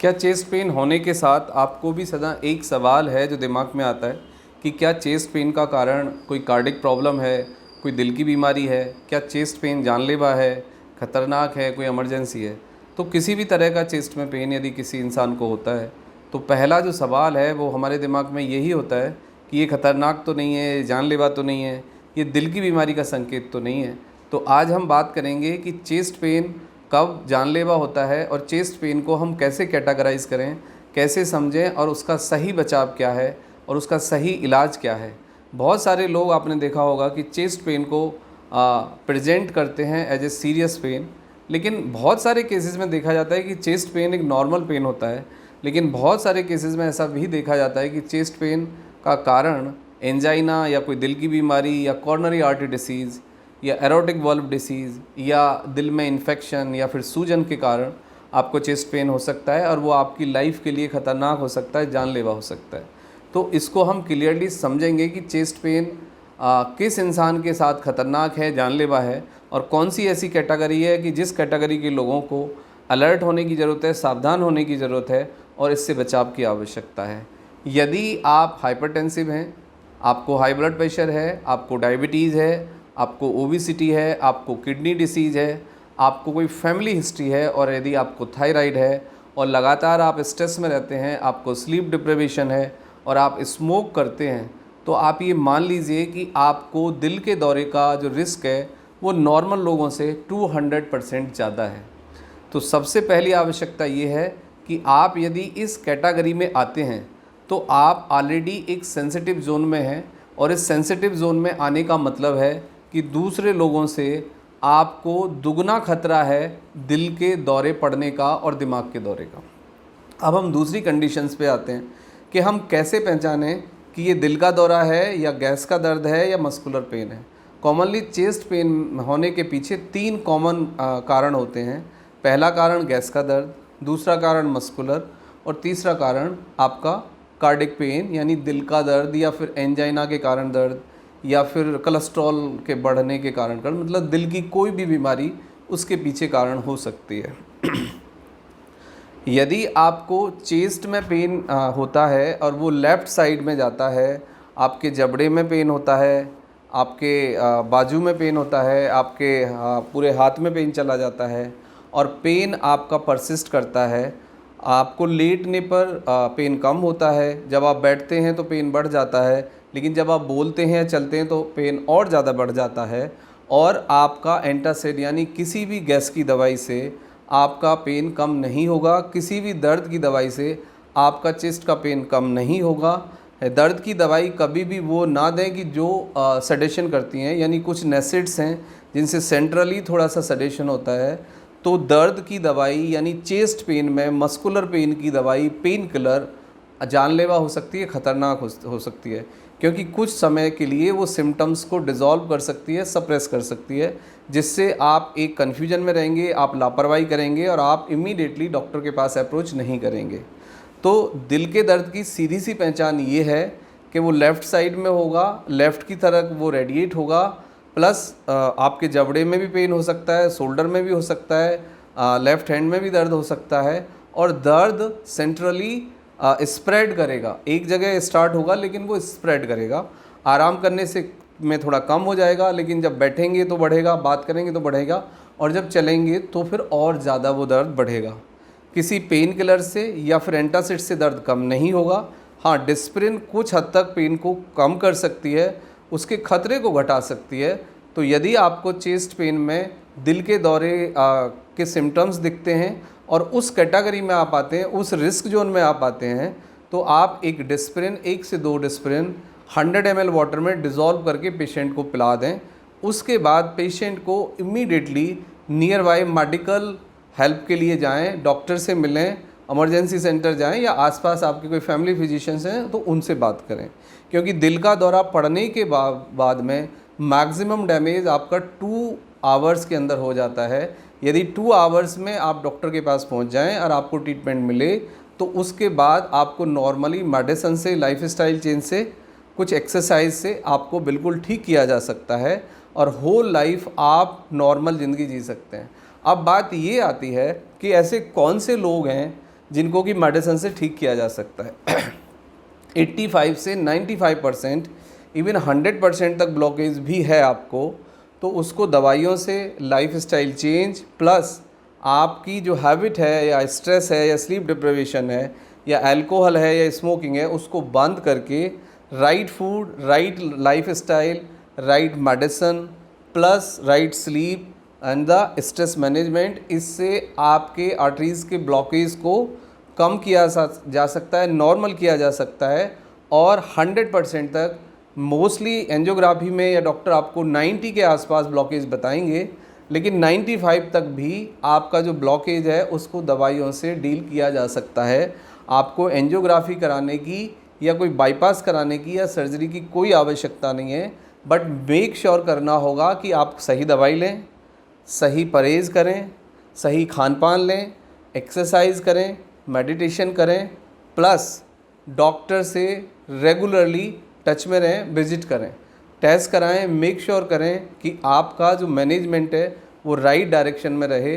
क्या chest pain होने के साथ आपको भी सदा एक सवाल है जो दिमाग में आता है कि क्या चेस्ट पेन का कारण कोई कार्डिक प्रॉब्लम है, कोई दिल की बीमारी है, क्या चेस्ट पेन जानलेवा है, ख़तरनाक है, कोई इमरजेंसी है। तो किसी भी तरह का चेस्ट में पेन यदि किसी इंसान को होता है तो पहला जो सवाल है वो हमारे दिमाग में यही होता है कि ये ख़तरनाक तो नहीं है, जानलेवा तो नहीं है, ये दिल की बीमारी का संकेत तो नहीं है। तो आज हम बात करेंगे कि चेस्ट पेन कब जानलेवा होता है और चेस्ट पेन को हम कैसे कैटेगराइज करें, कैसे समझें और उसका सही बचाव क्या है और उसका सही इलाज क्या है। बहुत सारे लोग आपने देखा होगा कि चेस्ट पेन को प्रेजेंट करते हैं एज ए सीरियस पेन, लेकिन बहुत सारे केसेस में देखा जाता है कि चेस्ट पेन एक नॉर्मल पेन होता है। लेकिन बहुत सारे केसेस में ऐसा भी देखा जाता है कि चेस्ट पेन का कारण एंजाइना या कोई दिल की बीमारी या कॉर्नरी आर्टरी डिसीज़ या एरोटिक वाल्व डिसीज़ या दिल में इन्फेक्शन या फिर सूजन के कारण आपको चेस्ट पेन हो सकता है और वो आपकी लाइफ के लिए ख़तरनाक हो सकता है, जानलेवा हो सकता है। तो इसको हम क्लियरली समझेंगे कि चेस्ट पेन किस इंसान के साथ ख़तरनाक है, जानलेवा है और कौन सी ऐसी कैटेगरी है कि जिस कैटेगरी के लोगों को अलर्ट होने की ज़रूरत है, सावधान होने की ज़रूरत है और इससे बचाव की आवश्यकता है। यदि आप हाइपरटेंसिव हैं, आपको हाई ब्लड प्रेशर है, आपको डायबिटीज़ है, आपको ओबेसिटी है, आपको किडनी डिसीज़ है, आपको कोई फैमिली हिस्ट्री है और यदि आपको थायराइड है और लगातार आप स्ट्रेस में रहते हैं, आपको स्लीप डिप्रिवेशन है और आप स्मोक करते हैं, तो आप ये मान लीजिए कि आपको दिल के दौरे का जो रिस्क है वो नॉर्मल लोगों से 200% ज़्यादा है। तो सबसे पहली आवश्यकता ये है कि आप यदि इस कैटेगरी में आते हैं तो आप ऑलरेडी एक सेंसिटिव जोन में हैं और इस सेंसिटिव जोन में आने का मतलब है कि दूसरे लोगों से आपको दुगना खतरा है दिल के दौरे पड़ने का और दिमाग के दौरे का। अब हम दूसरी कंडीशंस पे आते हैं कि हम कैसे पहचानें कि ये दिल का दौरा है या गैस का दर्द है या मस्कुलर पेन है। कॉमनली चेस्ट पेन होने के पीछे 3 कॉमन कारण होते हैं। पहला कारण गैस का दर्द, दूसरा कारण मस्कुलर और तीसरा कारण आपका कार्डिक पेन यानी दिल का दर्द या फिर एंजाइना के कारण दर्द या फिर कोलेस्ट्रॉल के बढ़ने के कारण मतलब दिल की कोई भी बीमारी उसके पीछे कारण हो सकती है। यदि आपको चेस्ट में पेन होता है और वो लेफ़्ट साइड में जाता है, आपके जबड़े में पेन होता है, आपके बाजू में पेन होता है, आपके पूरे हाथ में पेन चला जाता है और पेन आपका परसिस्ट करता है, आपको लेटने पर पेन कम होता है, जब आप बैठते हैं तो पेन बढ़ जाता है, लेकिन जब आप बोलते हैं चलते हैं तो पेन और ज़्यादा बढ़ जाता है और आपका एंटासिड यानी किसी भी गैस की दवाई से आपका पेन कम नहीं होगा, किसी भी दर्द की दवाई से आपका चेस्ट का पेन कम नहीं होगा। दर्द की दवाई कभी भी वो ना दें कि जो सडेशन करती हैं, यानी कुछ नेसिड्स हैं जिनसे सेंट्रली थोड़ा सा सडेशन होता है। तो दर्द की दवाई यानी चेस्ट पेन में मस्कुलर पेन की दवाई पेन किलर जानलेवा हो सकती है, ख़तरनाक हो सकती है, क्योंकि कुछ समय के लिए वो सिम्टम्स को डिज़ोल्व कर सकती है, सप्रेस कर सकती है, जिससे आप एक कन्फ्यूजन में रहेंगे, आप लापरवाही करेंगे और आप इमीडिएटली डॉक्टर के पास अप्रोच नहीं करेंगे। तो दिल के दर्द की सीधी सी पहचान ये है कि वो लेफ़्ट साइड में होगा, लेफ़्ट की तरफ वो रेडिएट होगा, प्लस आपके जबड़े में भी पेन हो सकता है, शोल्डर में भी हो सकता है, लेफ़्ट हैंड में भी दर्द हो सकता है और दर्द सेंट्रली स्प्रेड करेगा। एक जगह स्टार्ट होगा लेकिन वो स्प्रेड करेगा। आराम करने से में थोड़ा कम हो जाएगा, लेकिन जब बैठेंगे तो बढ़ेगा, बात करेंगे तो बढ़ेगा और जब चलेंगे तो फिर और ज़्यादा वो दर्द बढ़ेगा। किसी पेन किलर से या फिर एंटासिड से दर्द कम नहीं होगा। हाँ, डिस्प्रिन कुछ हद तक पेन को कम कर सकती है, उसके खतरे को घटा सकती है। तो यदि आपको चेस्ट पेन में दिल के दौरे के सिम्टम्स दिखते हैं और उस कैटेगरी में आप आते हैं, उस रिस्क जोन में आप आते हैं, तो आप एक डिस्प्रिन 1 से 2 डिस्प्रिन 100 ml वाटर में डिज़ोल्व करके पेशेंट को पिला दें। उसके बाद पेशेंट को immediately near by medical help के लिए जाएं, डॉक्टर से मिलें, इमरजेंसी सेंटर जाएं या आसपास आपके कोई फैमिली फिजिशियंस हैं तो उनसे बात करें, क्योंकि दिल का दौरा पड़ने के बाद में मैक्सिमम डैमेज आपका 2 आवर्स के अंदर हो जाता है। यदि 2 आवर्स में आप डॉक्टर के पास पहुंच जाएं और आपको ट्रीटमेंट मिले तो उसके बाद आपको नॉर्मली मेडिसिन से, लाइफस्टाइल चेंज से, कुछ एक्सरसाइज से आपको बिल्कुल ठीक किया जा सकता है और होल लाइफ आप नॉर्मल ज़िंदगी जी सकते हैं। अब बात ये आती है कि ऐसे कौन से लोग हैं जिनको कि मेडिसिन से ठीक किया जा सकता है। 85 से 95% इवन 100% तक ब्लॉकेज भी है आपको, तो उसको दवाइयों से, लाइफस्टाइल चेंज प्लस आपकी जो हैबिट है या स्ट्रेस है या स्लीप डिप्रिवेशन है या अल्कोहल है या स्मोकिंग है, उसको बंद करके right food, right lifestyle, right medicine plus right sleep and the stress management, इससे आपके आर्टरीज़ के ब्लॉकेज को कम किया जा सकता है, नॉर्मल किया जा सकता है और 100% तक मोस्टली एंजियोग्राफी में या डॉक्टर आपको 90 के आसपास ब्लॉकेज बताएंगे, लेकिन 95 तक भी आपका जो ब्लॉकेज है उसको दवाइयों से डील किया जा सकता है। आपको एंजियोग्राफी कराने की या कोई बाईपास कराने की या सर्जरी की कोई आवश्यकता नहीं है, बट मेक श्योर करना होगा कि आप सही दवाई लें, सही परहेज़ करें, सही खान पान लें, एक्सरसाइज करें, मेडिटेशन करें, प्लस डॉक्टर से रेगुलरली टच में रहें, विजिट करें, टेस्ट कराएं, मेक श्योर करें कि आपका जो मैनेजमेंट है वो राइट डायरेक्शन में रहे।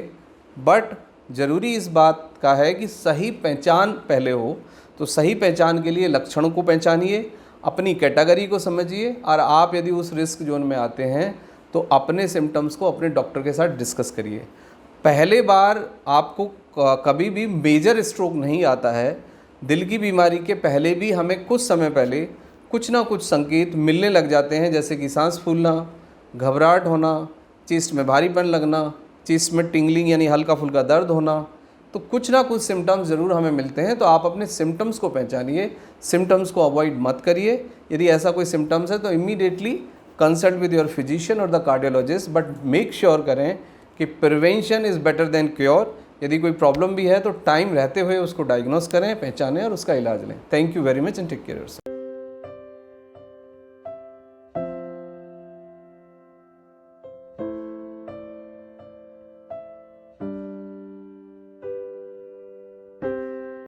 बट ज़रूरी इस बात का है कि सही पहचान पहले हो, तो सही पहचान के लिए लक्षणों को पहचानिए, अपनी कैटेगरी को समझिए और आप यदि उस रिस्क जोन में आते हैं तो अपने सिम्टम्स को अपने डॉक्टर के साथ डिस्कस करिए। पहले बार आपको कभी भी मेजर स्ट्रोक नहीं आता है। दिल की बीमारी के पहले भी हमें कुछ समय पहले कुछ ना कुछ संकेत मिलने लग जाते हैं, जैसे कि सांस फूलना, घबराहट होना, चेस्ट में भारीपन लगना, चेस्ट में टिंगलिंग यानी हल्का फुल्का दर्द होना, तो कुछ ना कुछ सिम्टम्स ज़रूर हमें मिलते हैं। तो आप अपने सिम्टम्स को पहचानिए, सिम्टम्स को अवॉइड मत करिए। यदि ऐसा कोई सिम्टम्स है तो immediately consult with your physician और the cardiologist, but make sure करें कि prevention is better than cure. यदि कोई प्रॉब्लम भी है तो टाइम रहते हुए उसको डायग्नोस करें, पहचानें और उसका इलाज लें। Thank you very much and take care yourself.